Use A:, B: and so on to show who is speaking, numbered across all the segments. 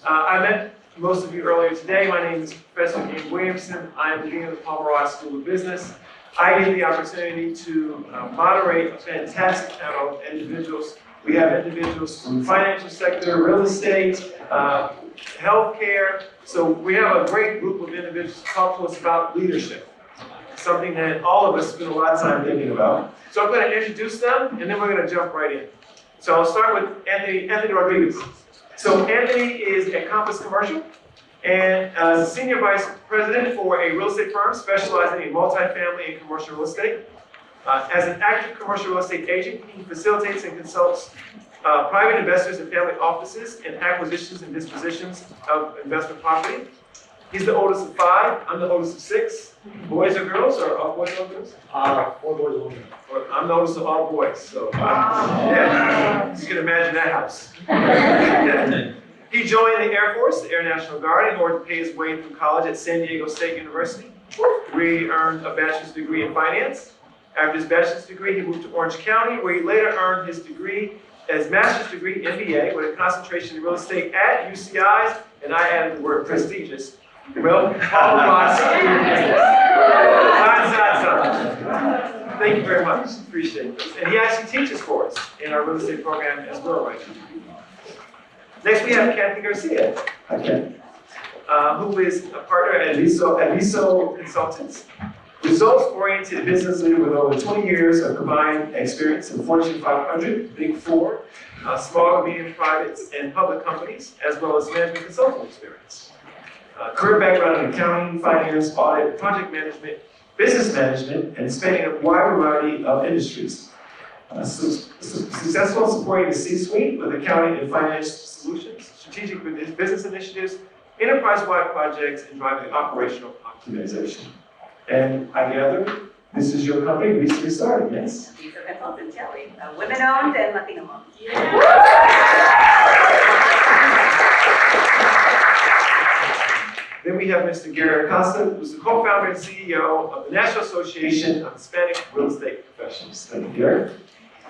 A: I met most of you earlier today. My name is Professor Ian Williamson. I am the Dean of the Palmer Ross School of Business. I get the opportunity to moderate a fantastic panel of individuals. We have individuals from the financial sector, real estate, healthcare. So we have a great group of individuals to talk to us about leadership, something that all of us spend a lot of time thinking about. So I'm going to introduce them, and then we're going to jump right in. So I'll start with Anthony Rodriguez. So Anthony is at Compass Commercial and is Senior Vice President for a real estate firm specializing in multifamily and commercial real estate. As an active commercial real estate agent, he facilitates and consults private investors and family offices in acquisitions and dispositions of investment property. He's the oldest of 5. I'm the oldest of 6. Boys or girls, or all boys or girls?
B: 4 boys, 1 girl.
A: I'm the oldest of all boys, so yeah, you can imagine that house. He joined the Air Force, the Air National Guard, in order to pay his way through college at San Diego State University, where he earned a bachelor's degree in finance. After his bachelor's degree, he moved to Orange County, where he later earned his master's degree, MBA, with a concentration in real estate at UCI's, and I added the word prestigious, Palmer Ross School of Business. Thank you very much. Appreciate this. And he actually teaches for us in our real estate program as well right now. Next, we have Kathy Garcia, who is a partner at Viso Consultants. Results-oriented business leader with over 20 years of combined experience in Fortune 500, Big 4, small, medium, private, and public companies, as well as management consulting experience. Career background in accounting, finance, audit, project management, business management, and spanning a wide variety of industries. Successful in supporting the C-suite with accounting and finance solutions, strategic business initiatives, enterprise-wide projects, and driving operational optimization. And I gather this is your company recently started, yes?
C: Viso Consultants, yeah, women-owned and Latino-owned.
A: Then we have Mr. Gary Acosta, who's the co-founder and CEO of the National Association of Hispanic Real Estate Professionals. Thank you, Gary.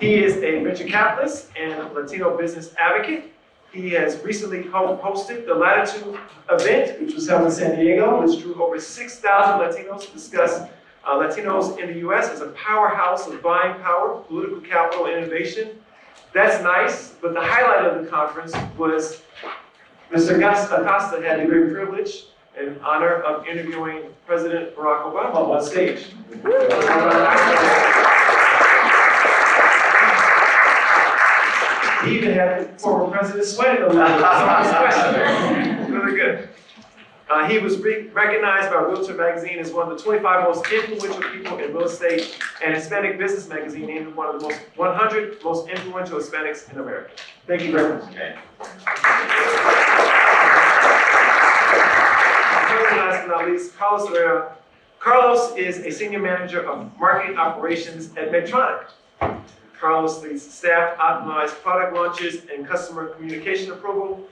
A: He is a venture capitalist and Latino business advocate. He has recently hosted the Latitude event, which was held in San Diego, which drew over 6,000 Latinos to discuss Latinos in the U.S. as a powerhouse of buying power, political capital, and innovation. That's nice, but the highlight of the conference was Mr. Acosta had the great privilege and honor of interviewing President Barack Obama on stage. He even had former President sweating a little bit on his questions. Really good. He was recognized by Realtor Magazine as one of the 25 most influential people in real estate, and Hispanic Business Magazine named him one of the 100 most influential Hispanics in America. Thank you very much. Last but not least, Carlos Herrera. Carlos is a senior manager of marketing operations at Medtronic. Carlos leads staff optimized product launches and customer communication approval.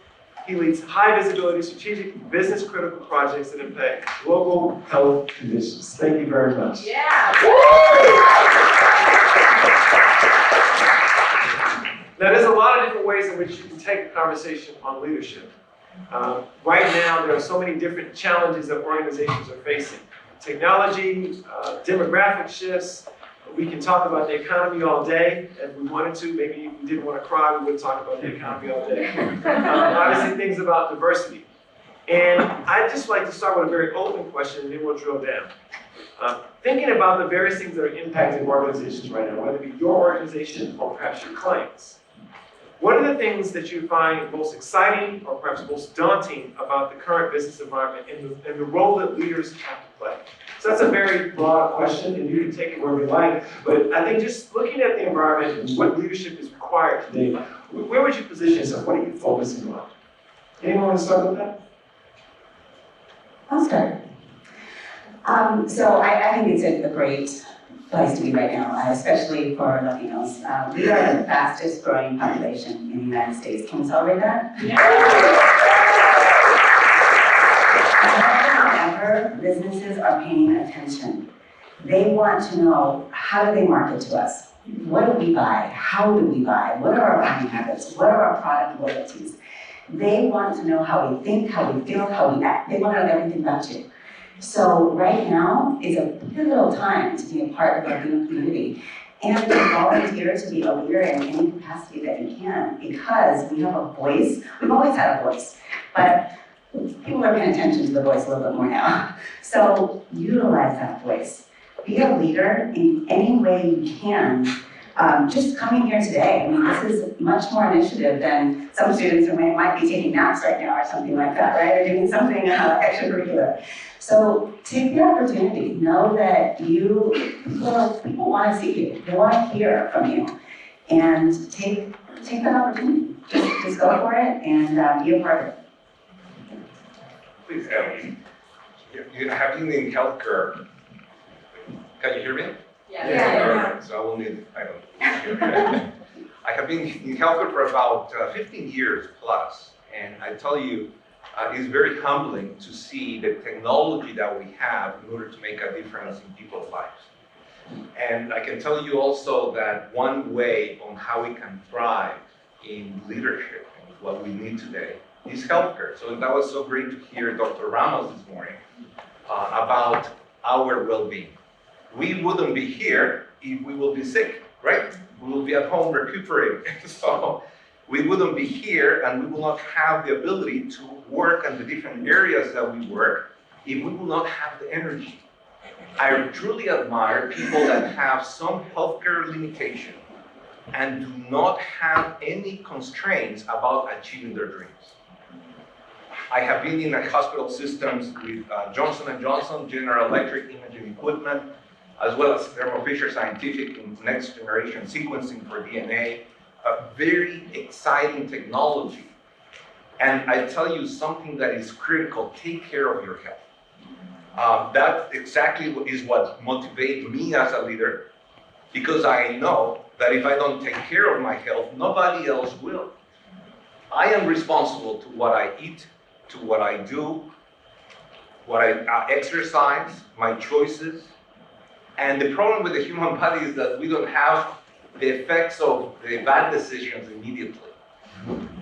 A: He leads high visibility strategic business critical projects that impact global health conditions. Thank you very much.
C: Yeah.
A: Now there's a lot of different ways in which you can take a conversation on leadership. Right now, there are so many different challenges that organizations are facing. Technology, demographic shifts. We can talk about the economy all day if we wanted to. Maybe if we didn't want to cry, we would talk about the economy all day. Obviously, things about diversity. And I'd just like to start with a very open question, and then we'll drill down. Thinking about the various things that are impacting organizations right now, whether it be your organization or perhaps your clients. What are the things that you find most exciting or perhaps most daunting about the current business environment and the role that leaders have to play? So that's a very broad question, and you can take it wherever you like. But I think just looking at the environment and what leadership is required today, where would you position yourself? What are you focusing on? Anyone want to start with that?
D: I'll start. So I think it's a great place to be right now, especially for Latinos. We are the fastest growing population in the United States. Can we celebrate that? More than ever, businesses are paying attention. They want to know, how do they market to us? What do we buy? How do we buy? What are our buying habits? What are our product loyalties? They want to know how we think, how we feel, how we act. They want to know everything about you. So right now is a pivotal time to be a part of our community and to volunteer to be a leader in any capacity that you can, because we have a voice. We've always had a voice, but people are paying attention to the voice a little bit more now. So utilize that voice. Be a leader in any way you can. Just coming here today, I mean, this is much more initiative than some students who might be taking naps right now or something like that, right? Or doing something extracurricular. So take the opportunity. Know that people want to see you. They want to hear from you. And take that opportunity. Just go for it and be a part of it.
E: Please, Ellie. You have been in healthcare. Can you hear me?
C: Yeah.
E: So I will need, I have been in healthcare for about 15 years plus, and I tell you, it's very humbling to see the technology that we have in order to make a difference in people's lives. And I can tell you also that one way on how we can thrive in leadership and what we need today is healthcare. So that was so great to hear Dr. Ramos this morning about our well-being. We wouldn't be here if we will be sick, right? We will be at home recuperating. So we wouldn't be here and we will not have the ability to work in the different areas that we work if we will not have the energy. I truly admire people that have some healthcare limitation and do not have any constraints about achieving their dreams. I have been in hospital systems with Johnson & Johnson, General Electric imaging equipment, as well as Thermo Fisher Scientific in next generation sequencing for DNA, a very exciting technology. And I tell you something that is critical, take care of your health. That exactly is what motivates me as a leader, because I know that if I don't take care of my health, nobody else will. I am responsible to what I eat, to what I do, what I exercise, my choices. And the problem with the human body is that we don't have the effects of the bad decisions immediately.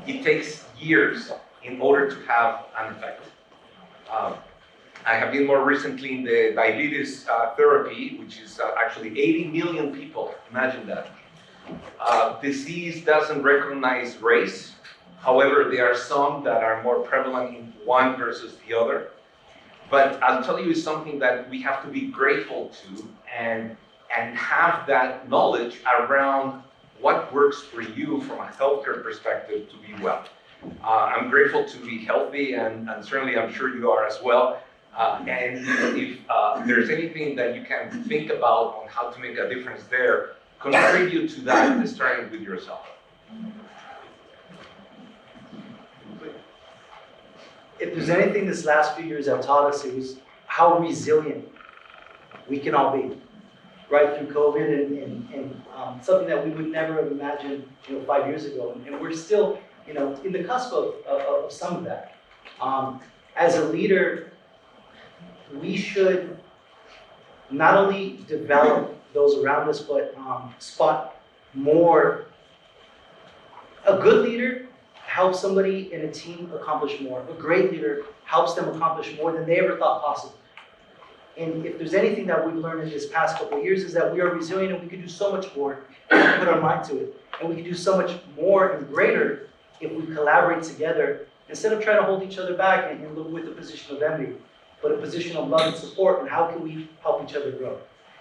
E: It takes years in order to have an effect. I have been more recently in the diabetes therapy, which is actually 80 million people, imagine that. Disease doesn't recognize race. However, there are some that are more prevalent in one versus the other. But I'll tell you something that we have to be grateful to and have that knowledge around what works for you from a healthcare perspective to be well. I'm grateful to be healthy, and certainly I'm sure you are as well. And if there's anything that you can think about on how to make a difference there, contribute to that, starting with yourself.
B: If there's anything this last few years have taught us, it was how resilient we can all be, right through COVID and something that we would never have imagined, 5 years ago. And we're still, in the cusp of some of that. As a leader, we should not only develop those around us, but spot more. A good leader helps somebody in a team accomplish more. A great leader helps them accomplish more than they ever thought possible. And if there's anything that we've learned in this past couple of years is that we are resilient and we can do so much more if we put our mind to it. And we can do so much more and greater if we collaborate together instead of trying to hold each other back and look with a position of envy, but a position of love and support, and how can we help each other grow.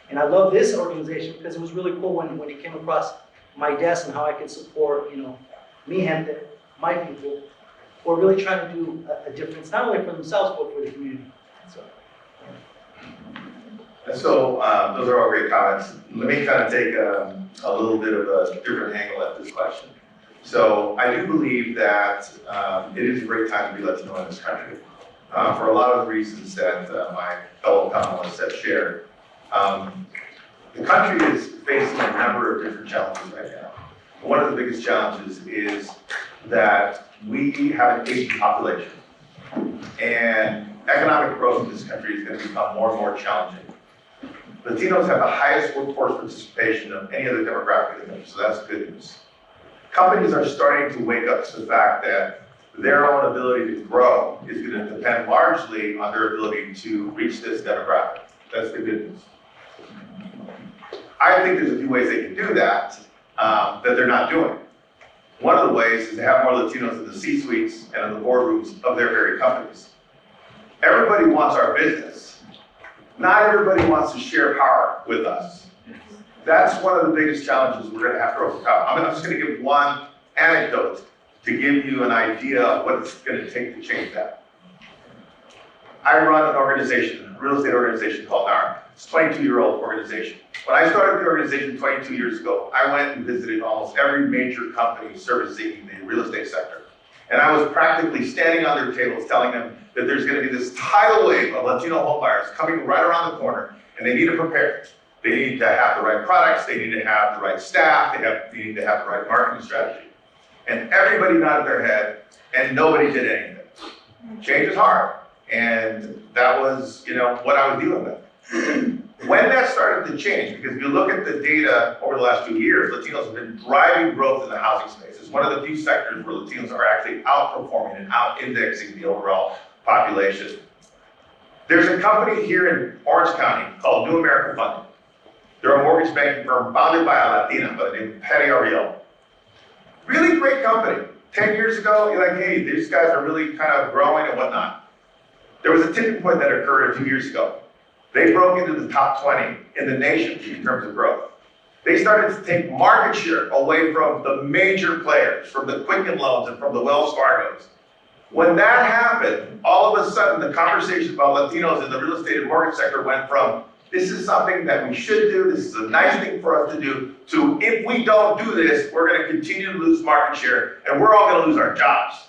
B: And I love this organization because it was really cool when it came across my desk and how I can support, mi gente, my people, who are really trying to do a difference, not only for themselves, but for the community.
F: And so those are all great comments. Let me kind of take a little bit of a different angle at this question. So I do believe that it is a great time to be Latino in this country for a lot of the reasons that my fellow panelists have shared. The country is facing a number of different challenges right now. One of the biggest challenges is that we have an aging population, and economic growth in this country is going to become more and more challenging. Latinos have the highest workforce participation of any other demographic in the country, so that's good news. Companies are starting to wake up to the fact that their own ability to grow is going to depend largely on their ability to reach this demographic. That's the good news. I think there's a few ways they can do that, that they're not doing. One of the ways is to have more Latinos in the C-suites and in the boardrooms of their very companies. Everybody wants our business. Not everybody wants to share power with us. That's one of the biggest challenges we're going to have to overcome. I'm just going to give one anecdote to give you an idea of what it's going to take to change that. I run an organization, a real estate organization called NAR. It's a 22-year-old organization. When I started the organization 22 years ago, I went and visited almost every major company servicing the real estate sector. And I was practically standing on their tables telling them that there's going to be this tidal wave of Latino homebuyers coming right around the corner, and they need to prepare. They need to have the right products, they need to have the right staff, they need to have the right marketing strategy. And everybody nodded their head, and nobody did anything. Change is hard, and that was, what I was dealing with. When that started to change, because if you look at the data over the last 2 years, Latinos have been driving growth in the housing space. It's one of the few sectors where Latinos are actually outperforming and out-indexing the overall population. There's a company here in Orange County called New American Funding. They're a mortgage banking firm founded by a Latina by the name of Patty Ariel. Really great company. 10 years ago, you're like, hey, these guys are really kind of growing and whatnot. There was a tipping point that occurred a few years ago. They broke into the top 20 in the nation in terms of growth. They started to take market share away from the major players, from the Quicken Loans and from the Wells Fargos. When that happened, all of a sudden the conversation about Latinos in the real estate and mortgage sector went from, this is something that we should do, this is a nice thing for us to do, to if we don't do this, we're gonna continue to lose market share and we're all gonna lose our jobs.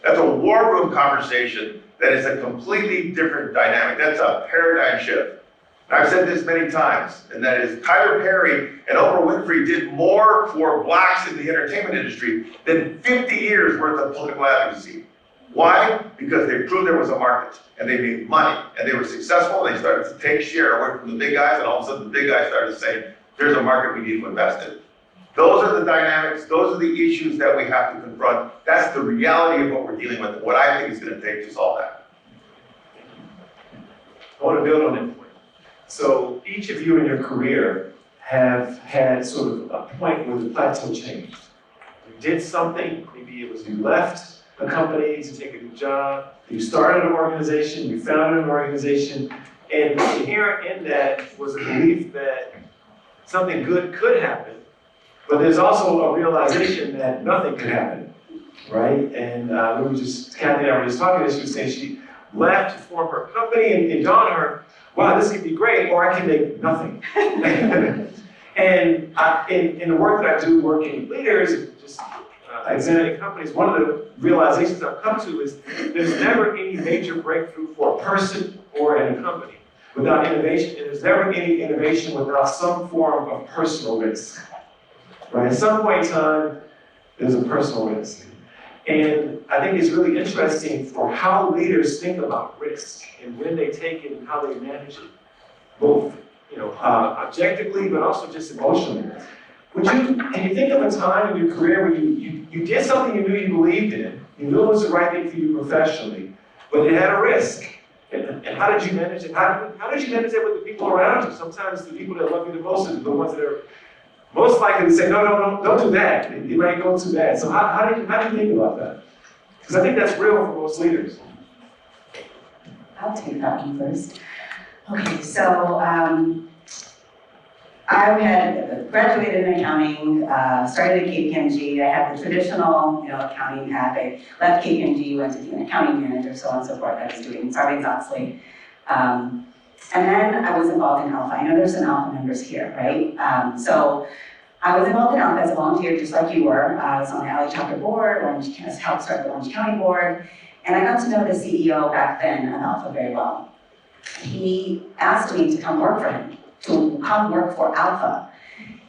F: That's a war room conversation that is a completely different dynamic. That's a paradigm shift. And I've said this many times, and that is Tyler Perry and Oprah Winfrey did more for blacks in the entertainment industry than 50 years worth of political advocacy. Why? Because they proved there was a market, and they made money, and they were successful, and they started to take share away from the big guys, and all of a sudden the big guys started saying, there's a market we need to invest in. Those are the dynamics, those are the issues that we have to confront. That's the reality of what we're dealing with, what I think is going to take to solve that.
A: I want to build on that point. So each of you in your career have had sort of a point where the plateau changed. You did something, maybe it was you left a company to take a new job, you started an organization, you founded an organization, and inherent in that was a belief that something good could happen, but there's also a realization that nothing could happen, right? And we were just, Kathy and I were just talking, and she was saying she left to form her company, and it dawned on her, wow, this could be great, or I can make nothing. And in the work that I do, working with leaders, just examining companies, one of the realizations I've come to is there's never any major breakthrough for a person or in a company without innovation, and there's never any innovation without some form of personal risk. Right? At some point in time, there's a personal risk. And I think it's really interesting for how leaders think about risk and when they take it and how they manage it, both objectively, but also just emotionally. Can you think of a time in your career where you did something you knew you believed in, you knew it was the right thing for you professionally, but it had a risk? And how did you manage it? How did you manage that with the people around you? Sometimes the people that love you the most are the ones that are most likely to say, no, don't do that. It might go too bad. So how do you think about that? Because I think that's real for most leaders.
D: I'll take that one first. Okay, so I had graduated in accounting, started at KPMG. I had the traditional, accounting path. I left KPMG, went to be an accounting manager, so on and so forth. I was doing Sarbanes-Oxley. And then I was involved in Alpha. I know there's some Alpha members here, right? So I was involved in Alpha as a volunteer, just like you were. I was on the LA chapter board, helped start the Orange County board, and I got to know the CEO back then of Alpha very well. He asked me to come work for him, to come work for Alpha.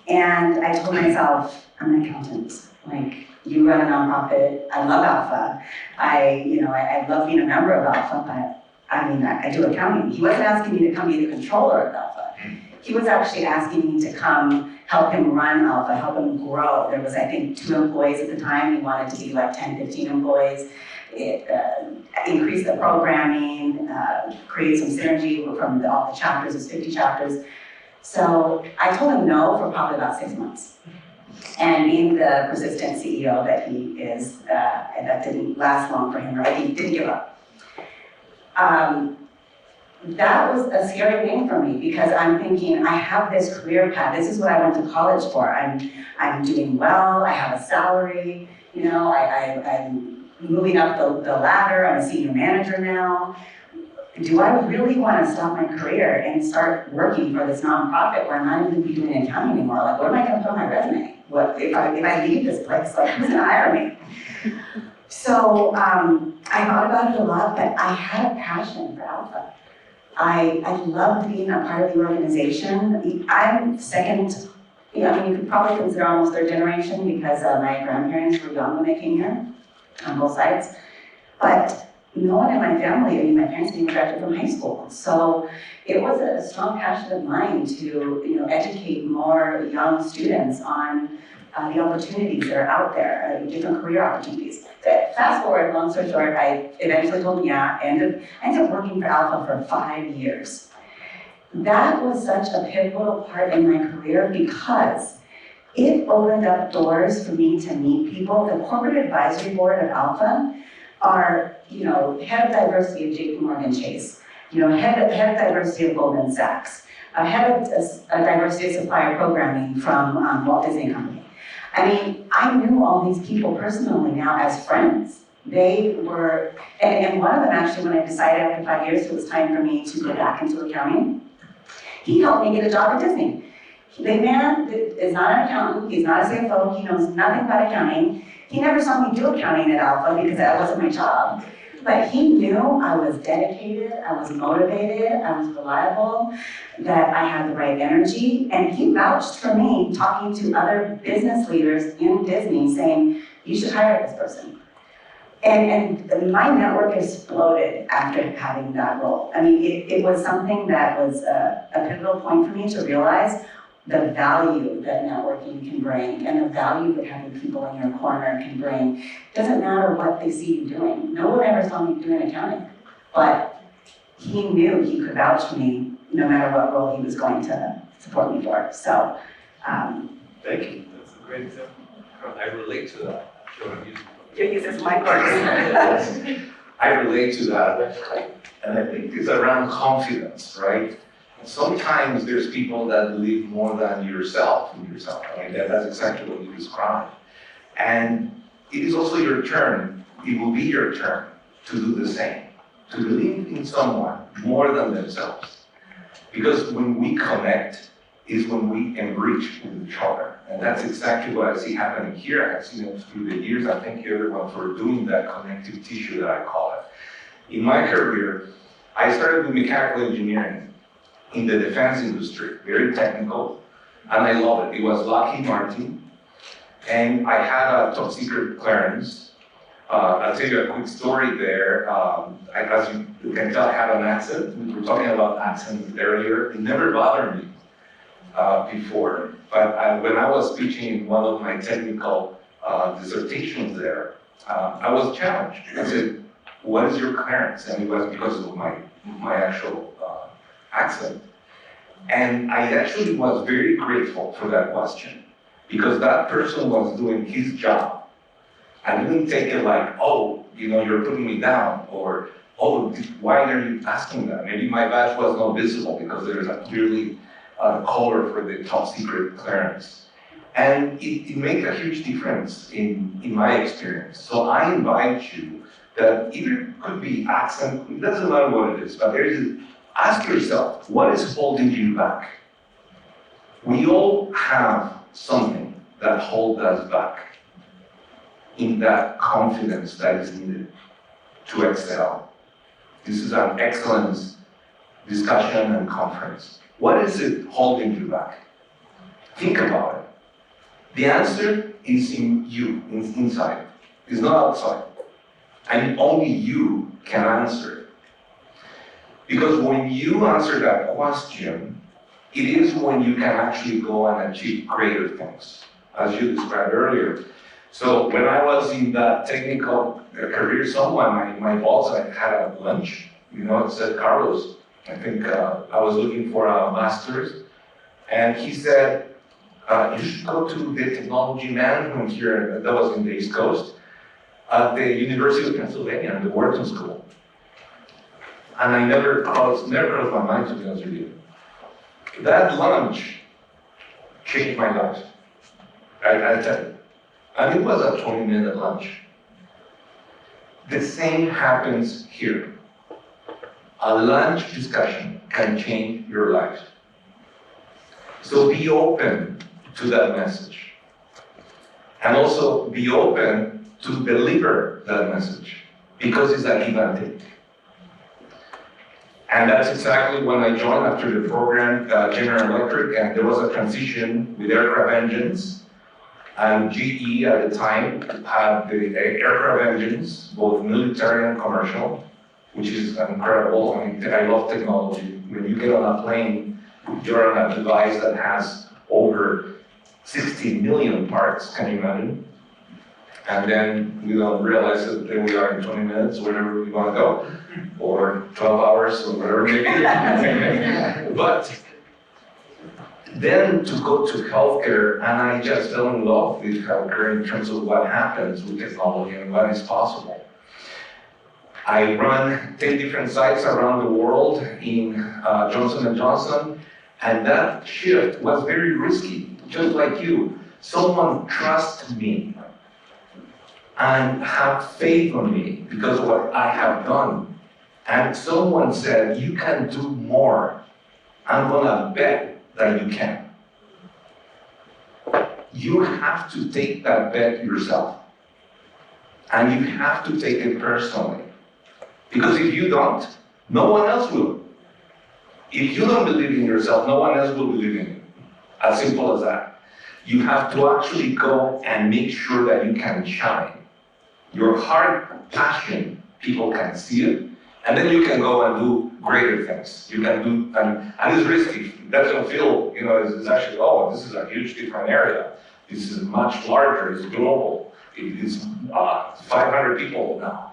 D: And I told myself, I'm an accountant. Like, you run a nonprofit, I love Alpha. I love being a member of Alpha, but I do accounting. He wasn't asking me to come be the controller of Alpha. He was actually asking me to come help him run Alpha, help him grow. There was, I think, 2 employees at the time. He wanted to be like 10, 15 employees. increase the programming, create some synergy from all the chapters, there's 50 chapters. So I told him no for probably about 6 months. And being the persistent CEO that he is, and that didn't last long for him, right? He didn't give up. That was a scary thing for me because I'm thinking, I have this career path, this is what I went to college for. I'm doing well, I have a salary, you know, I'm moving up the ladder, I'm a senior manager now. Do I really want to stop my career and start working for this nonprofit where I'm not even doing accounting anymore? Like, what am I going to put on my resume? What if I leave this place? Like, who's going to hire me? So I thought about it a lot, but I had a passion for Alpha. I loved being a part of the organization. I'm second, you could probably consider almost third generation because my grandparents were young when they came here on both sides. But no one in my family, my parents didn't graduate from high school. So it was a strong passion of mine to, educate more young students on the opportunities that are out there, different career opportunities. Fast forward, long story short, I eventually told him yeah, and I ended up working for Alpha for 5 years. That was such a pivotal part in my career because it opened up doors for me to meet people. The corporate advisory board of Alpha are, head of diversity of JP Morgan Chase, head of diversity of Goldman Sachs, head of diversity of supplier programming from Walt Disney Company. I mean, I knew all these people personally now as friends. They were, and one of them actually, when I decided after 5 years it was time for me to go back into accounting, he helped me get a job at Disney. The man is not an accountant, he's not a CFO, he knows nothing about accounting. He never saw me do accounting at Alpha because that wasn't my job. But he knew I was dedicated, I was motivated, I was reliable, that I had the right energy, and he vouched for me talking to other business leaders in Disney saying, you should hire this person. And my network exploded after having that role. I mean, it was something that was a pivotal point for me to realize the value that networking can bring and the value that having people in your corner can bring. Doesn't matter what they see you doing. No one ever saw me doing accounting, but he knew he could vouch for me no matter what role he was going to support me for. So,
A: Thank you, that's a great example.
E: I relate to that.
C: You're using my course.
G: I relate to that, and I think it's around confidence, right? Sometimes there's people that believe more than yourself in yourself. I mean, that's exactly what you described. And it is also your turn, it will be your turn to do the same, to believe in someone more than themselves. Because when we connect is when we enrich with each other. And that's exactly what I see happening here. I've seen it through the years. I thank everyone for doing that connective tissue that I call it. In my career, I started with mechanical engineering in the defense industry, very technical, and I love it. It was Lockheed Martin, and I had a top secret clearance. I'll tell you a quick story there. As you can tell, I have an accent. We were talking about accents earlier. It never bothered me before, but when I was speaking one of my technical dissertations there, I was challenged. I said, what is your clearance? And it was because of my actual accent. And I actually was very grateful for that question because that person was doing his job. I didn't take it like, oh, you're putting me down, or, oh, why are you asking that? Maybe my badge was not visible because there's a clearly color for the top secret clearance. And it made a huge difference in my experience. So I invite you that either could be accent, it doesn't matter what it is, but ask yourself, what is holding you back? We all have something that holds us back in that confidence that is needed to excel. This is an excellence discussion and conference. What is it holding you back? Think about it. The answer is in you, inside. It's not outside. And only you can answer it. Because when you answer that question, it is when you can actually go and achieve greater things, as you described earlier. So when I was in that technical career, my boss, I had a lunch, it said, Carlos, I think I was looking for a master's, and he said, you should go to the technology management here, that was in the East Coast, at the University of Pennsylvania, the Wharton School. And I never crossed my mind, to be honest with you. That lunch changed my life. I tell you. And it was a 20-minute lunch. The same happens here. A lunch discussion can change your life. So be open to that message. And also be open to deliver that message, because it's a give and take. And that's exactly when I joined after the program, General Electric, and there was a transition with aircraft engines. And GE at the time had the aircraft engines, both military and commercial, which is incredible. I mean, I love technology. When you get on a plane, you're on a device that has over 60 million parts, can you imagine? And then we don't realize that there we are in 20 minutes, wherever we want to go, or 12 hours, or whatever it may be. But then to go to healthcare, and I just fell in love with healthcare in terms of what happens with technology and what is possible. I run 10 different sites around the world in Johnson & Johnson, and that shift was very risky, just like you. Someone trusts me and have faith on me because of what I have done. And someone said, you can do more. I'm gonna bet that you can. You have to take that bet yourself. And you have to take it personally. Because if you don't, no one else will. If you don't believe in yourself, no one else will believe in you. As simple as that. You have to actually go and make sure that you can shine. Your heart, passion, people can see it, and then you can go and do greater things. You can do, and it's risky. It doesn't feel, it's actually, oh, this is a huge different area. This is much larger, it's global. It's 500 people now,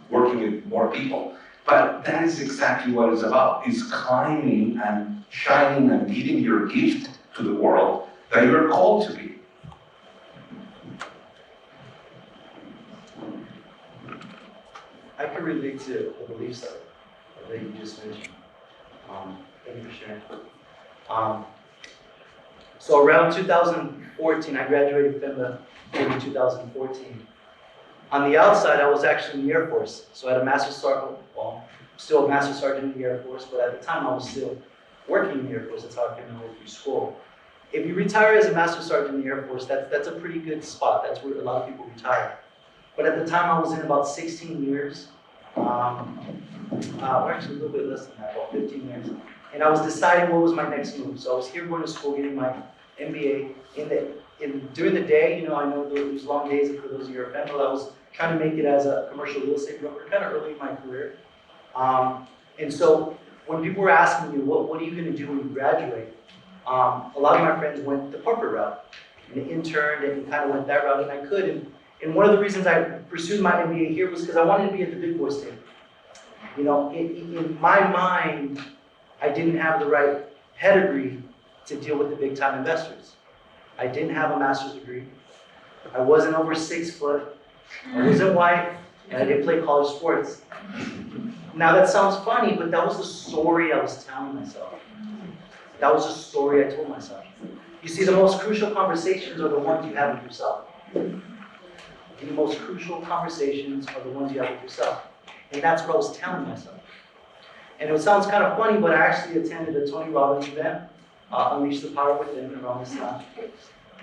G: working with more people. But that is exactly what it's about. It's climbing and shining and giving your gift to the world that you're called to be.
B: I can relate to the beliefs that you just mentioned. Thank you for sharing. So around 2014, I graduated FEMA in 2014. On the outside, I was actually in the Air Force. So I had a master's sergeant, still a master's sergeant in the Air Force, but at the time I was still working in the Air Force. That's how I came to work through school. If you retire as a master's sergeant in the Air Force, that's a pretty good spot. That's where a lot of people retire. But at the time I was in about 16 years, or actually a little bit less than that, about 15 years. And I was deciding what was my next move. So I was here going to school, getting my MBA. During the day, I know those long days, and for those of you who are FEMA, I was trying to make it as a commercial real estate broker, kind of early in my career. And so when people were asking me, what are you going to do when you graduate? A lot of my friends went the corporate route and interned and kind of went that route, and I could. And one of the reasons I pursued my MBA here was because I wanted to be at the big boys table. In my mind, I didn't have the right pedigree to deal with the big time investors. I didn't have a master's degree. I wasn't over 6 foot. I wasn't white, and I didn't play college sports. Now that sounds funny, but that was the story I was telling myself. That was the story I told myself. You see, the most crucial conversations are the ones you have with yourself. The most crucial conversations are the ones you have with yourself. And that's what I was telling myself. And it sounds kind of funny, but I actually attended a Tony Robbins event, Unleash the Power Within, around this time.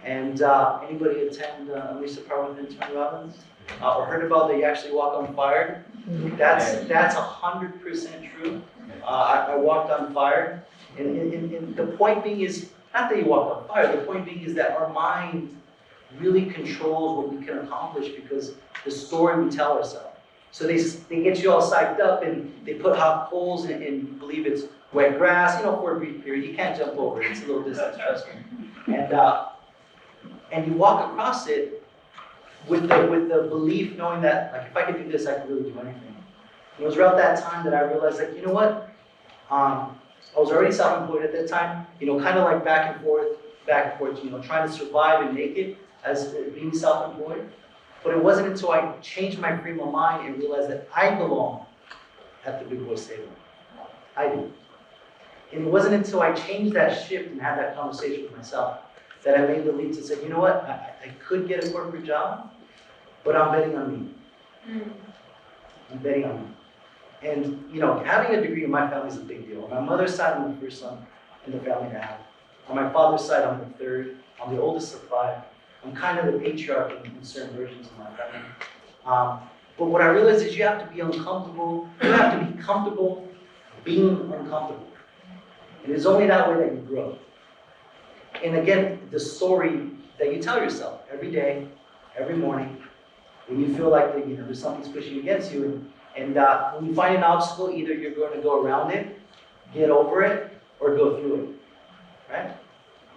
B: And anybody attend Unleash the Power Within, Tony Robbins? Or heard about that you actually walk on fire? That's 100% true. I walked on fire. And the point being is, not that you walk on fire, the point being is that our mind really controls what we can accomplish because the story we tell ourselves. So they get you all psyched up and they put hot coals and you believe it's wet grass, for a brief period. You can't jump over it, it's a little distance, trust me. And you walk across it with the belief, knowing that, like, if I could do this, I could really do anything. It was around that time that I realized, like, you know what? I was already self-employed at that time, kind of like back and forth, trying to survive and make it as being self-employed. But it wasn't until I changed my frame of mind and realized that I belong at the Big Boy Stable. I do. And it wasn't until I changed that shift and had that conversation with myself that I made the leap to say, you know what, I could get a corporate job, but I'm betting on me. I'm betting on me. And, having a degree in my family is a big deal. On my mother's side, I'm the first son in the family to have. On my father's side, I'm the third. I'm the oldest of 5. I'm kind of the patriarch in certain versions of my family. But what I realized is you have to be uncomfortable. You have to be comfortable being uncomfortable. And it's only that way that you grow. And again, the story that you tell yourself every day, every morning, when you feel like there's something's pushing against you, and when you find an obstacle, either you're going to go around it, get over it, or go through it, right?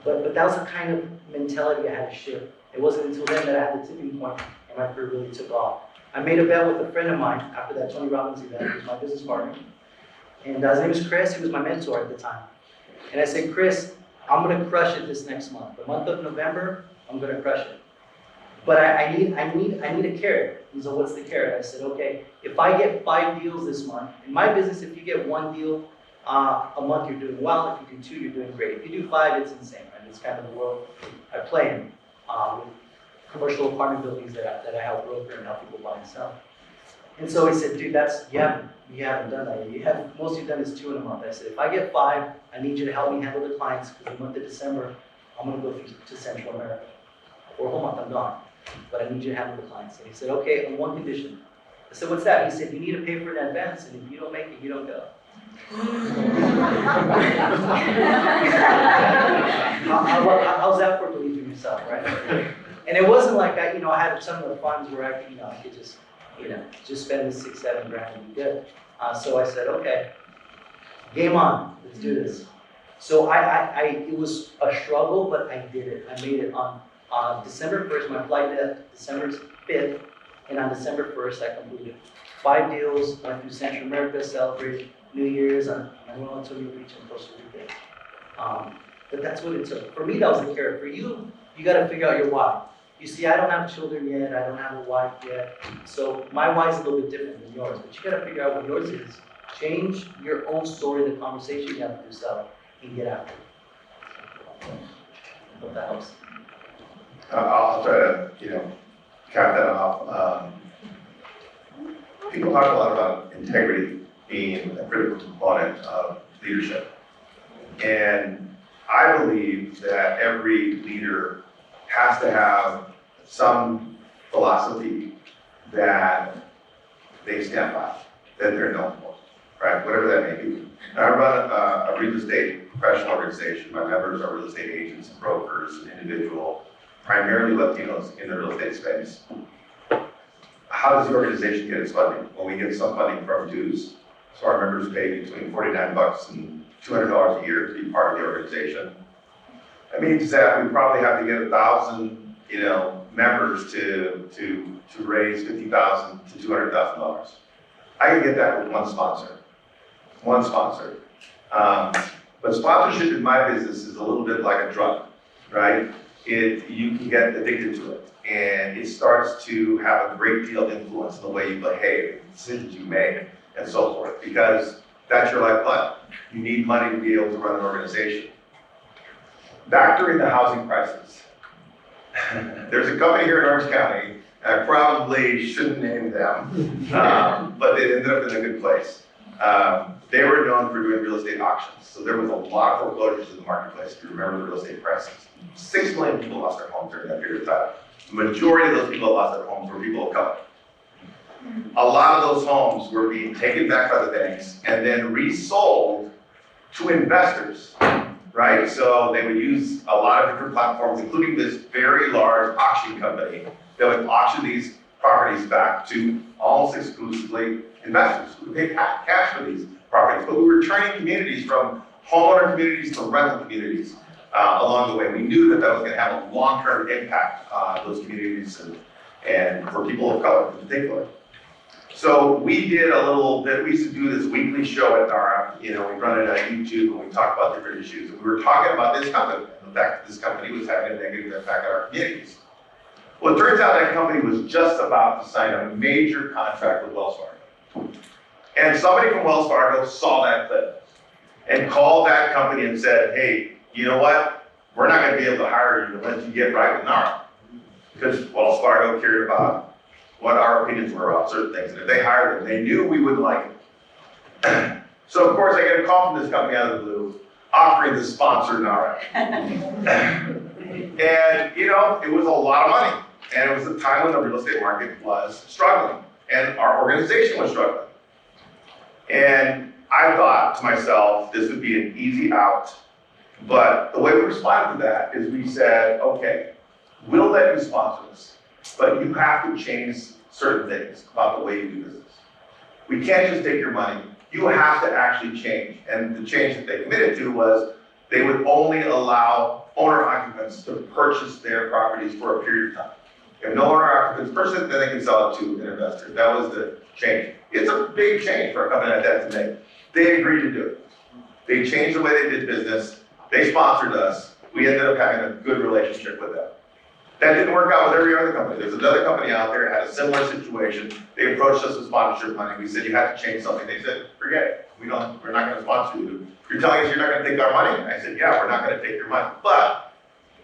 B: But that was the kind of mentality I had to shift. It wasn't until then that I had the tipping point and my career really took off. I made a bet with a friend of mine after that Tony Robbins event. He was my business partner. And his name is Chris. He was my mentor at the time. And I said, Chris, I'm going to crush it this next month. The month of November, I'm going to crush it. But I need a carrot. And so what's the carrot? I said, okay, if I get 5 deals this month, in my business, if you get 1 deal a month, you're doing well. If you do 2, you're doing great. If you do 5, it's insane, right? It's kind of the world I play in, with commercial apartment buildings that I help broker and help people buy and sell. And so he said, dude, you haven't done that. Most you've done is 2 in a month. I said, if I get 5, I need you to help me handle the clients, because the month of December, I'm going to go to Central America. For a whole month, I'm gone. But I need you to handle the clients. And he said, okay, on one condition. I said, what's that? He said, you need to pay for it in advance, and if you don't make it, you don't go. How's that for believing in yourself, right? And it wasn't like I had some of the funds where I could just spend the 6, 7 grand and be good. So I said, okay, game on, let's do this. So it was a struggle, but I did it. I made it on December 1st, my flight left December 5th, and on December 1st, I completed 5 deals, went through Central America, celebrated New Year's on Manuel Antonio Beach in Costa Rica. But that's what it took. For me, that was the carrot. For you, you got to figure out your why. You see, I don't have children yet, I don't have a wife yet, so my why is a little bit different than yours, but you got to figure out what yours is. Change your own story, the conversation you have with yourself, and get after it. I hope that helps.
F: I'll try to, cap that off. People talk a lot about integrity being a critical component of leadership. And I believe that every leader has to have some philosophy that they stand by, that they're known for, right? Whatever that may be. I run a real estate professional organization. My members are real estate agents and brokers and individual, primarily Latinos in the real estate space. How does the organization get its funding? Well, we get some funding from dues. So our members pay between $49 and $200 a year to be part of the organization. That means that we probably have to get 1,000, members to raise $50,000 to $200,000. I can get that with one sponsor. But sponsorship in my business is a little bit like a drug, right? You can get addicted to it, and it starts to have a great deal of influence in the way you behave, the decisions you make, and so forth, because that's your lifeblood. You need money to be able to run an organization. Back during the housing crisis, there's a company here in Orange County, and I probably shouldn't name them, but they ended up in a good place. They were known for doing real estate auctions, so there was a lot of foreclosures in the marketplace, if you remember the real estate crisis. 6 million people lost their homes during that period of time. The majority of those people that lost their homes were people of color. A lot of those homes were being taken back by the banks and then resold to investors, right? So they would use a lot of different platforms, including this very large auction company that would auction these properties back to almost exclusively investors who would pay cash for these properties. But we were turning communities from homeowner communities to rental communities along the way. We knew that was going to have a long-term impact on those communities and for people of color in particular. So we did a little bit, we used to do this weekly show at NARA, we run it on YouTube and we talk about different issues. And we were talking about this company, and the fact that this company was having a negative impact on our communities. Well, it turns out that company was just about to sign a major contract with Wells Fargo. And somebody from Wells Fargo saw that clip and called that company and said, hey, you know what? We're not gonna be able to hire you unless you get right with NARA. Because Wells Fargo cared about what our opinions were about certain things. And if they hired them, they knew we wouldn't like it. So of course I get a call from this company out of the blue offering to sponsor NARA. And it was a lot of money. And it was a time when the real estate market was struggling and our organization was struggling. And I thought to myself, this would be an easy out. But the way we responded to that is we said, okay, we'll let you sponsor this, but you have to change certain things about the way you do business. We can't just take your money. You have to actually change. And the change that they committed to was they would only allow owner occupants to purchase their properties for a period of time. If no owner occupants purchase it, then they can sell it to an investor. That was the change. It's a big change for a company like that to make. They agreed to do it. They changed the way they did business. They sponsored us. We ended up having a good relationship with them. That didn't work out with every other company. There's another company out there that had a similar situation. They approached us with sponsorship money. We said, you have to change something. They said, forget it. We're not going to sponsor you. You're telling us you're not going to take our money? I said, yeah, we're not going to take your money. But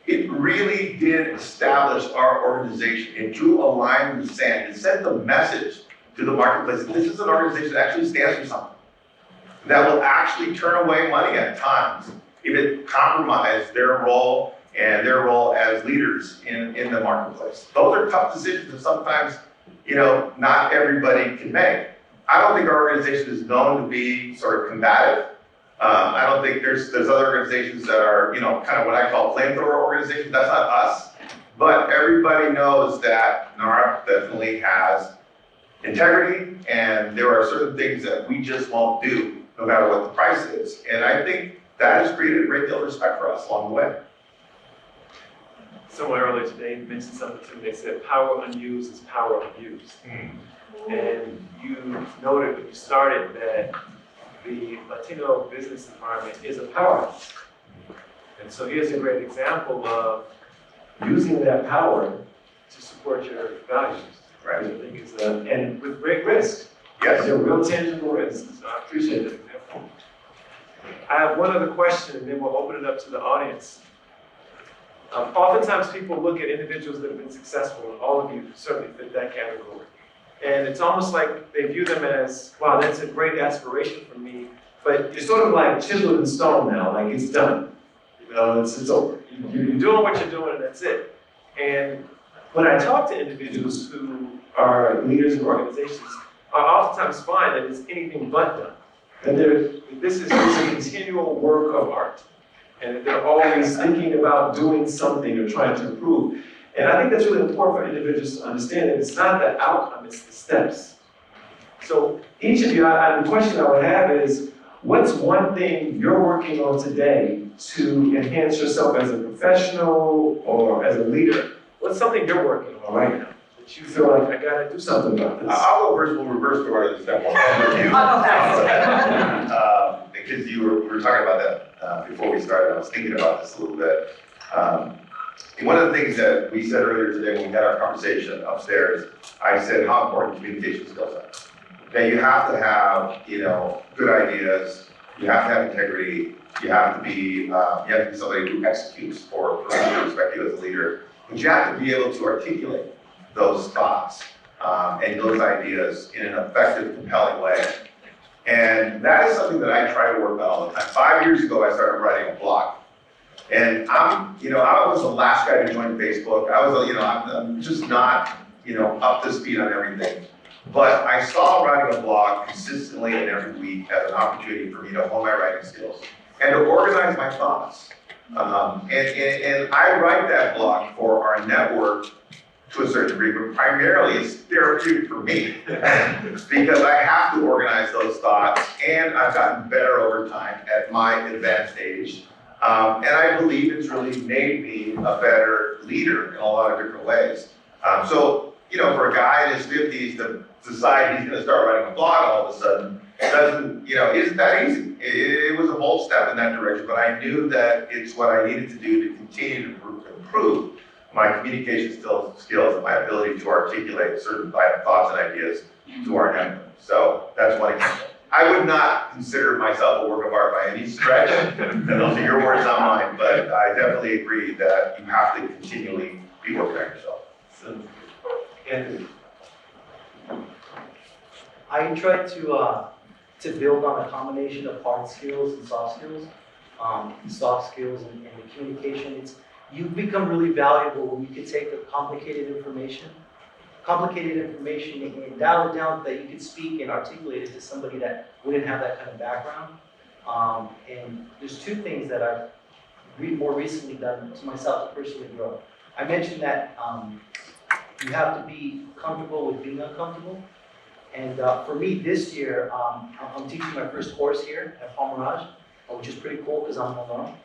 F: it really did establish our organization. It drew a line in the sand. It sent the message to the marketplace that this is an organization that actually stands for something, that will actually turn away money at times if it compromises their role and their role as leaders in the marketplace. Those are tough decisions that sometimes, not everybody can make. I don't think our organization is known to be sort of combative. I don't think there's other organizations that are, kind of what I call flamethrower organizations. That's not us. But everybody knows that NARA definitely has integrity, and there are certain things that we just won't do, no matter what the price is. And I think that has created a great deal of respect for us along the way.
A: Someone earlier today mentioned something to me. They said power unused is power abused. And you noted when you started that the Latino business environment is a powerhouse. And so here's a great example of using that power to support your values.
F: Right.
A: Which I think is, and with great risk.
F: Yes.
A: They're real tangible risks. So I appreciate that example. I have one other question, and then we'll open it up to the audience. Oftentimes people look at individuals that have been successful, and all of you certainly fit that category. And it's almost like they view them as, wow, that's a great aspiration for me, but you're sort of like chiseled in stone now, like it's done. It's over. You're doing what you're doing and that's it. And when I talk to individuals who are leaders in organizations, I oftentimes find that it's anything but done. And this is a continual work of art. And they're always thinking about doing something or trying to improve. And I think that's really important for individuals to understand that it's not the outcome, it's the steps. So each of you, the question I would have is, what's one thing you're working on today to enhance yourself as a professional or as a leader? What's something you're working on right now that you feel like, I gotta do something about this?
F: I'll go first. We'll reverse the order this time. Because we were talking about that before we started. I was thinking about this a little bit. One of the things that we said earlier today when we had our conversation upstairs, I said how important communication skills are. Okay, you have to have, good ideas. You have to have integrity. You have to be somebody who executes or respect you as a leader. But you have to be able to articulate those thoughts and those ideas in an effective, compelling way. And that is something that I try to work on all the time. 5 years ago, I started writing a blog. And I was the last guy to join Facebook. I'm just not, up to speed on everything. But I saw writing a blog consistently and every week as an opportunity for me to hone my writing skills and to organize my thoughts. And I write that blog for our network to a certain degree, but primarily it's therapeutic for me because I have to organize those thoughts, and I've gotten better over time at my advanced age. And I believe it's really made me a better leader in a lot of different ways. So for a guy in his 50s to decide he's gonna start writing a blog all of a sudden, isn't that easy. It was a bold step in that direction, but I knew that it's what I needed to do to continue to improve my communication skills and my ability to articulate certain thoughts and ideas to our members. So that's one example. I would not consider myself a work of art by any stretch, and those are your words, not mine, but I definitely agree that you have to continually be working on yourself.
A: So, Anthony.
B: I try to build on a combination of hard skills and soft skills. Soft skills and the communication, you become really valuable when you can take the complicated information and dial it down that you can speak and articulate it to somebody that wouldn't have that kind of background. And there's two things that I've more recently done to myself to personally grow. I mentioned that you have to be comfortable with being uncomfortable. And for me this year, I'm teaching my first course here at Paul Mirage, which is pretty cool because I'm alone.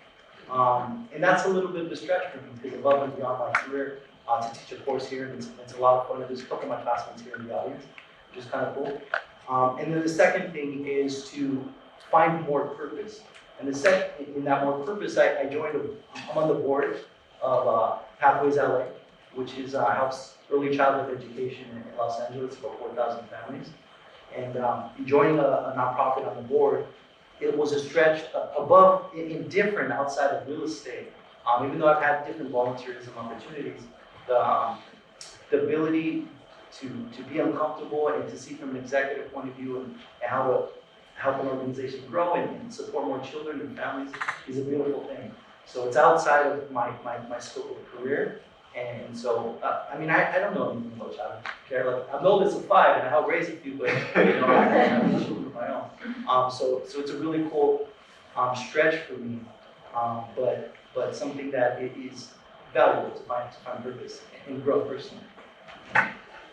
B: And that's a little bit of a stretch for me because above and beyond my career to teach a course here, and it's a lot of fun. And there's a couple of my classmates here in the audience, which is kind of cool. And then the second thing is to find more purpose. And in that more purpose, I joined, I'm on the board of Pathways LA, which is helps early childhood education in Los Angeles, about 4,000 families. And joining a nonprofit on the board, it was a stretch above, different outside of real estate. Even though I've had different volunteerism opportunities, the ability to be uncomfortable and to see from an executive point of view and how to help an organization grow and support more children and families is a beautiful thing. So it's outside of my scope of career. And so, I don't know anything about child care. Like, I'm the oldest of 5 and I help raise a few, but I have children of my own. So it's a really cool stretch for me, but something that it is valuable to find purpose and grow personally.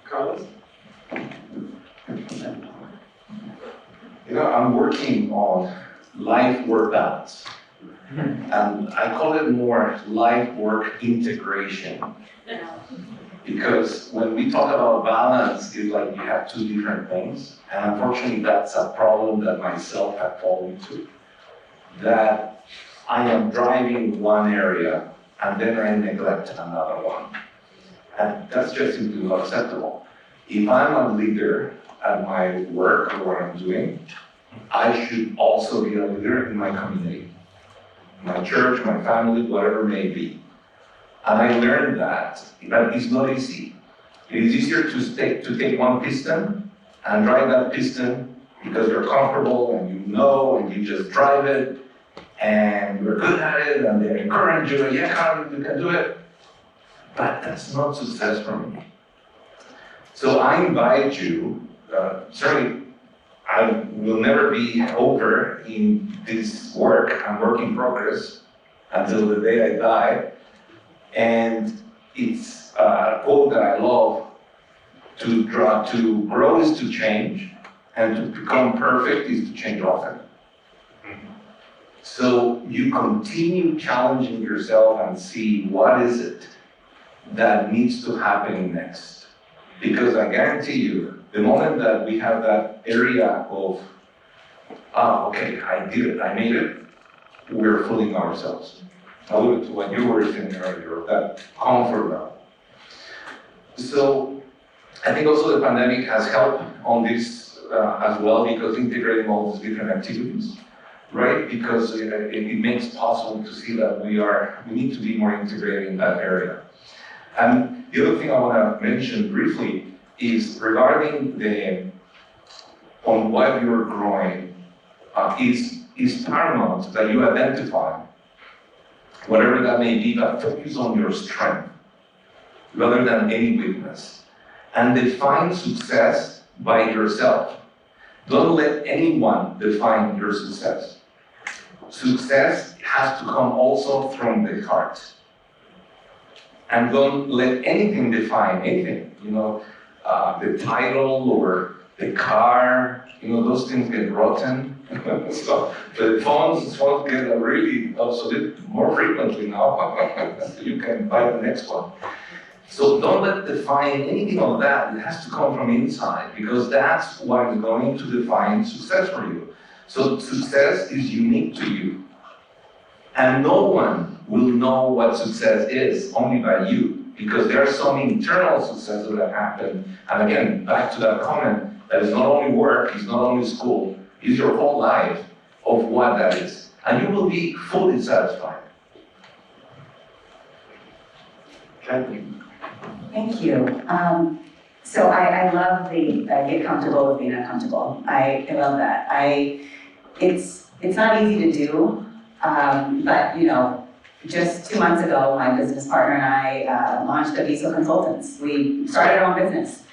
A: Carlos?
G: I'm working on life-work balance. And I call it more life-work integration. Because when we talk about balance, it's like you have two different things. And unfortunately, that's a problem that myself have fallen into. That I am driving one area and then I neglect another one. And that's just simply not acceptable. If I'm a leader at my work or what I'm doing, I should also be a leader in my community. My church, my family, whatever it may be. And I learned that it's not easy. It is easier to take one piston and drive that piston because you're comfortable and and you just drive it and you're good at it and they encourage you, yeah, Carl, you can do it. But that's not success for me. So I invite you, certainly I will never be over in this work in progress until the day I die. And it's a quote that I love, to grow is to change, and to become perfect is to change often. So you continue challenging yourself and see what is it that needs to happen next. Because I guarantee you, the moment that we have that area of, okay, I did it, I made it, we're fooling ourselves. Alluded to what you were saying earlier, that comfort level. So I think also the pandemic has helped on this as well, because integrating all these different activities, right? Because it makes it possible to see that we need to be more integrated in that area. And the other thing I want to mention briefly is regarding on what you're growing, is paramount that you identify whatever that may be, but focus on your strength rather than any weakness. And define success by yourself. Don't let anyone define your success. Success has to come also from the heart. And don't let anything define anything. The title or the car, those things get rotten. So the phones get really obsolete more frequently now. You can buy the next one. So don't let define anything of that. It has to come from inside because that's what is going to define success for you. So success is unique to you. And no one will know what success is, only by you, because there are some internal successes that happen. And again, back to that comment, that is not only work, it's not only school, it's your whole life of what that is. And you will be fully satisfied.
A: Okay.
D: Thank you. So I love the get comfortable with being uncomfortable. I love that. It's not easy to do, but you know, just 2 months ago, my business partner and I launched Aviso Consultants. We started our own business.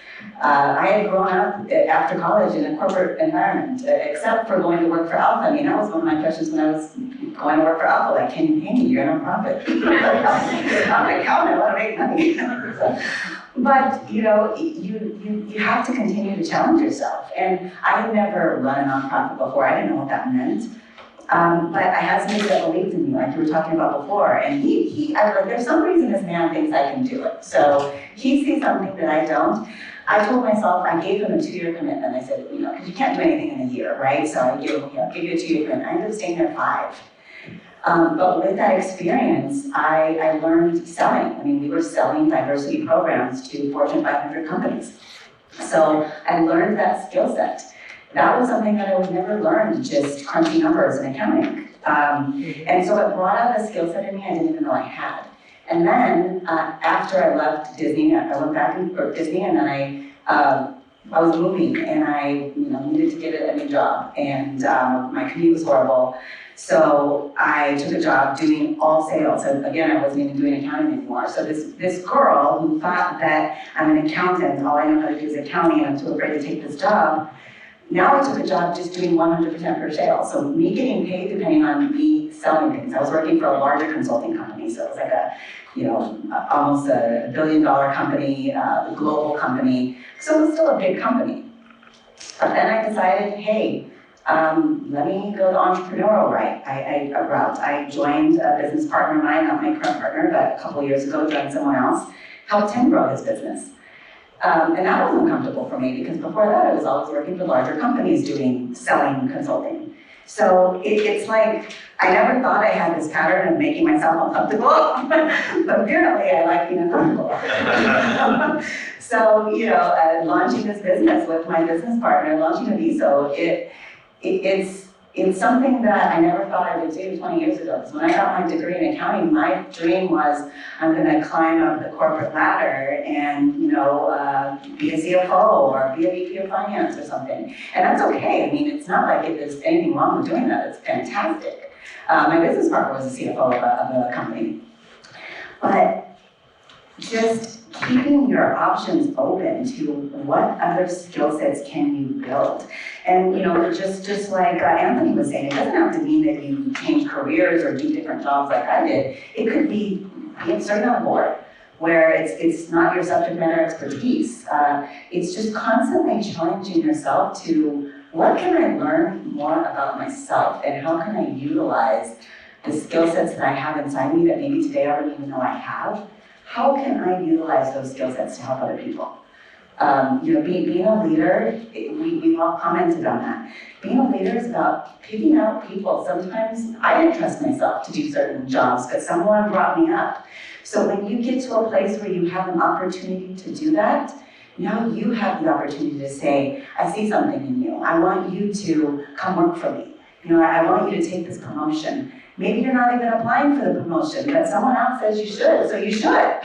D: I had grown up after college in a corporate environment, except for going to work for Alpha. I mean, that was one of my questions when I was going to work for Alpha, like, can you pay me? You're a nonprofit. I'm an accountant, I want to make money. But, you know, you have to continue to challenge yourself. And I had never run a nonprofit before. I didn't know what that meant. But I had somebody that believed in me, like you were talking about before. And I was like, there's some reason this man thinks I can do it. So he sees something that I don't. I told myself, I gave him a 2-year commitment. I said, you know, because you can't do anything in a year, right? So I give you a 2-year commitment. I ended up staying there 5. But with that experience, I learned selling. I mean, we were selling diversity programs to Fortune 500 companies. So I learned that skill set. That was something that I would never learn, just crunching numbers in accounting. And so it brought out a skill set in me I didn't even know I had. And then after I left Disney, I went back to Disney, and then I was moving, and I needed to get a new job, and my commute was horrible. So I took a job doing all sales. And again, I wasn't even doing accounting anymore. So this girl who thought that I'm an accountant, all I know how to do is accounting, and I'm too afraid to take this job. Now I took a job just doing 100% per sale. So me getting paid depending on me selling things. I was working for a larger consulting company, so it was like almost a $1 billion company, a global company. So it was still a big company. But then I decided, hey, let me go the entrepreneurial route. I joined a business partner of mine, not my current partner, but a couple of years ago, joined someone else, helped him grow his business. And that wasn't comfortable for me because before that I was always working for larger companies doing selling consulting. So it's like, I never thought I had this pattern of making myself uncomfortable, but apparently I like being uncomfortable. So, launching this business with my business partner, launching Aviso, it's something that I never thought I would do 20 years ago. Because when I got my degree in accounting, my dream was I'm going to climb up the corporate ladder and, be a CFO or be a VP of finance or something. And that's okay. I mean, it's not like there's anything wrong with doing that. It's fantastic. My business partner was a CFO of a company. But just keeping your options open to what other skill sets can you build. And just like Anthony was saying, it doesn't have to mean that you change careers or do different jobs like I did. It could be being serving on board, where it's not your subject matter expertise. It's just constantly challenging yourself to what can I learn more about myself and how can I utilize the skill sets that I have inside me that maybe today I don't even know I have. How can I utilize those skill sets to help other people? Being a leader, we've all commented on that. Being a leader is about picking out people. Sometimes I didn't trust myself to do certain jobs, but someone brought me up. So when you get to a place where you have an opportunity to do that, now you have the opportunity to say, I see something in you. I want you to come work for me. I want you to take this promotion. Maybe you're not even applying for the promotion, but someone else says you should, so you should.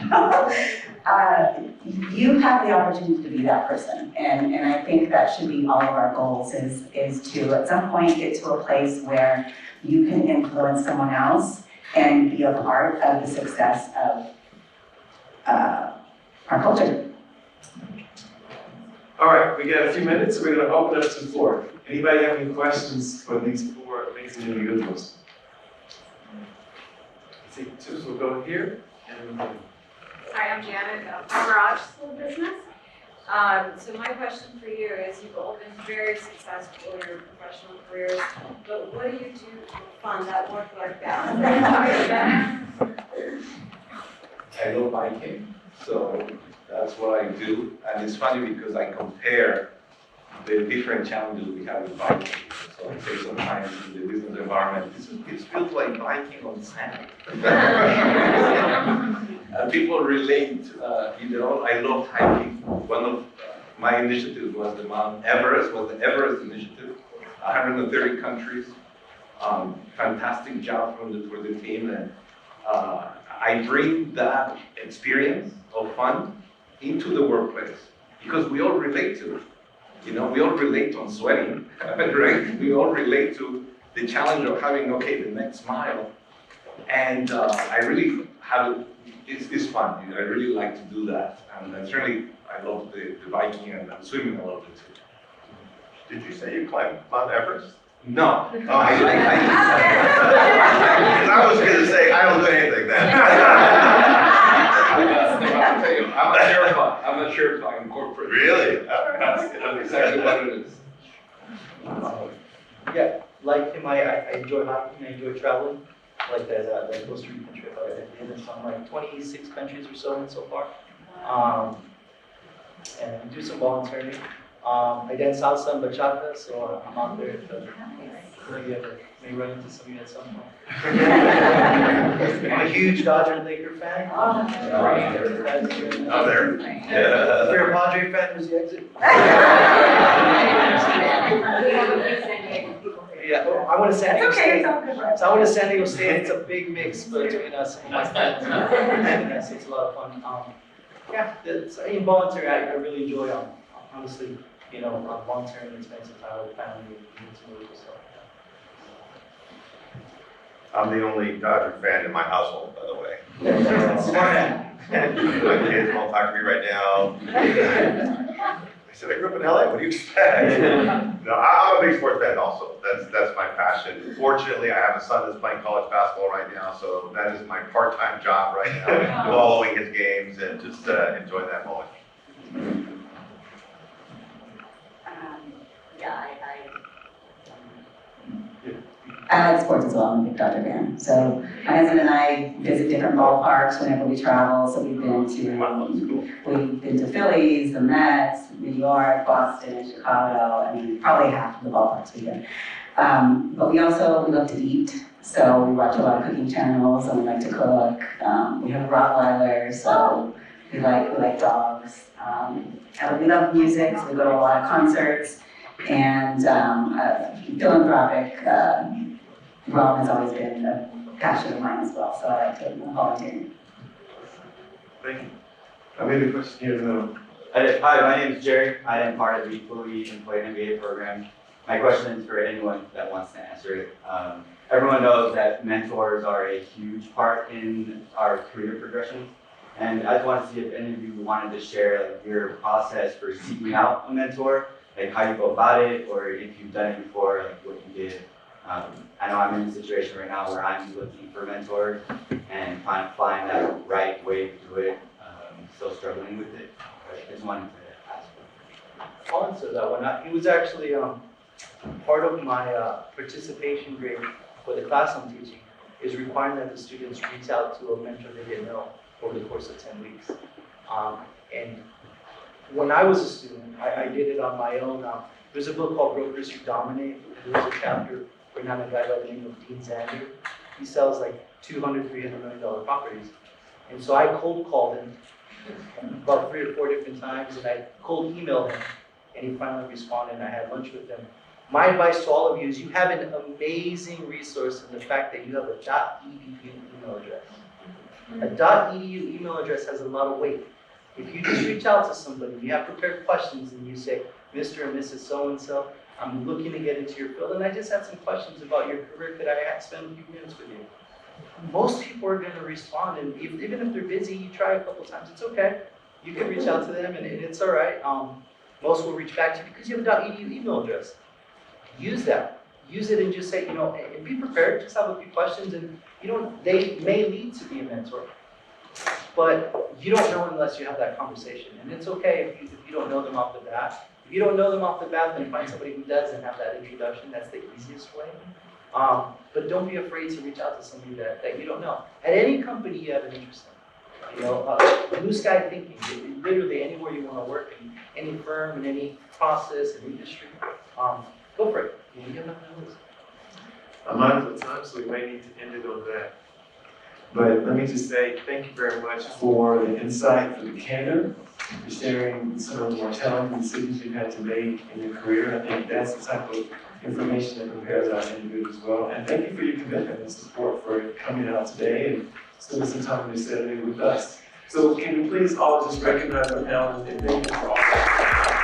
D: You have the opportunity to be that person, and I think that should be all of our goals is to at some point get to a place where you can influence someone else and be a part of the success of our culture.
A: All right, we got a few minutes, so we're going to open up to the floor. Anybody have any questions for these four amazing individuals? I see two, so we'll go here. And
H: Hi, I'm Janet, Mirage School of Business. So my question for you is, you've all been very successful in your professional careers, but what do you do for fun, that work-life balance?
I: I love biking.
G: So that's what I do. And it's funny because I compare the different challenges we have with biking. So I say sometimes in the business environment, it feels like biking on sand. And people relate, I love hiking. One of my initiatives was the Mount Everest, was the Everest initiative, 130 countries. Fantastic job for the team. And I bring that experience of fun into the workplace because we all relate to it. We all relate on sweating, right? We all relate to the challenge of having, the next mile. And I really have, it's fun. I really like to do that. And certainly, I love the biking and swimming a little bit too.
F: Did you say you climbed Mount Everest?
G: No.
F: Oh, I was gonna say, I don't do anything then.
G: I'll tell you, I'm not sure if I incorporate.
F: Really?
G: That's exactly what it is.
B: Yeah, like him, I enjoy hiking, I enjoy traveling, like that Costa Rican trip I did, so I'm like 26 countries or so in so far. And do some volunteering. I dance salsa and bachata, so I'm out there if you ever may run into some of you at some point. I'm a huge Dodger and Laker fan.
F: Oh, there.
B: If
F: Yeah.
B: you're a Padre fan, who's the exit? Yeah, I want to San Diego
C: It's okay,
B: State.
C: it's all good, right?
B: So I want to San Diego State. It's a big mix between us and my friends. And so it's a lot of fun. Yeah, it's involuntary. I really enjoy honestly, volunteering and spending some time with family and some really cool stuff.
F: I'm the only Dodger fan in my household, by the way.
B: Smart man.
F: My kids won't talk to me right now. I said, I grew up in LA, what do you expect? No, I'm a big sports fan also. That's my passion. Fortunately, I have a son that's playing college basketball right now, so that is my part-time job right now, following his games and just enjoying that moment.
D: I like sports as well. I'm a big Dodger fan. So my husband and I visit different ballparks whenever we travel. So we've been to Phillies, the Mets, New York, Boston, and Chicago. I mean, probably half of the ballparks we've been. But we love to eat. So we watch a lot of cooking channels and we like to cook. We have a Rottweiler, so we like dogs. And we love music, so we go to a lot of concerts. And philanthropic realm has always been a passion of mine as well, so I like to volunteer.
A: Thank you.
I: I made a question here in the middle. Hi, my name is Jerry. I am part of the Fully Employed MBA program. My question is for anyone that wants to answer it. Everyone knows that mentors are a huge part in our career progression. And I just wanted to see if any of you wanted to share your process for seeking out a mentor, like how you go about it, or if you've done it before, like what you did. I know I'm in a situation right now where I'm looking for a mentor and trying to find that right way to do it. Still struggling with it. But I just wanted to ask.
B: I'll answer that one. It was actually part of my participation grade for the class I'm teaching is requiring that the students reach out to a mentor they didn't know over the course of 10 weeks. And when I was a student, I did it on my own. There's a book called Brokers Who Dominate. There's a chapter written on a guy by the name of Dean Zander. He sells like $200, $300 million properties. And so I cold called him about 3 or 4 different times, and I cold emailed him, and he finally responded, and I had lunch with him. My advice to all of you is you have an amazing resource in the fact that you have a .edu email address. A .edu email address has a lot of weight. If you just reach out to somebody, you have prepared questions, and you say, Mr. and Mrs. So-and-so, I'm looking to get into your field, and I just had some questions about your career. Could I spend a few minutes with you? Most people are going to respond, and even if they're busy, you try a couple times, it's okay. You can reach out to them, and it's all right. Most will reach back to you because you have a .edu email address. Use that. Use it and just say, and be prepared. Just have a few questions, and they may lead to be a mentor, but you don't know unless you have that conversation. And it's okay if you don't know them off the bat. If you don't know them off the bat, then find somebody who does and have that introduction. That's the easiest way. But don't be afraid to reach out to somebody that you don't know. At any company you have an interest Blue sky thinking, literally anywhere you wanna work, in any firm, in any process, in industry, go for it. You have nothing to lose.
A: I'm mindful of time, so we may need to end it on that. But let me just say, thank you very much for the insight, for the candor, for sharing some of the more challenging decisions you've had to make in your career. I think that's the type of information that prepares our individuals well. And thank you for your commitment and support for coming out today and spending some time in this Saturday with us. So can you please all just recognize our panel and thank you for all that.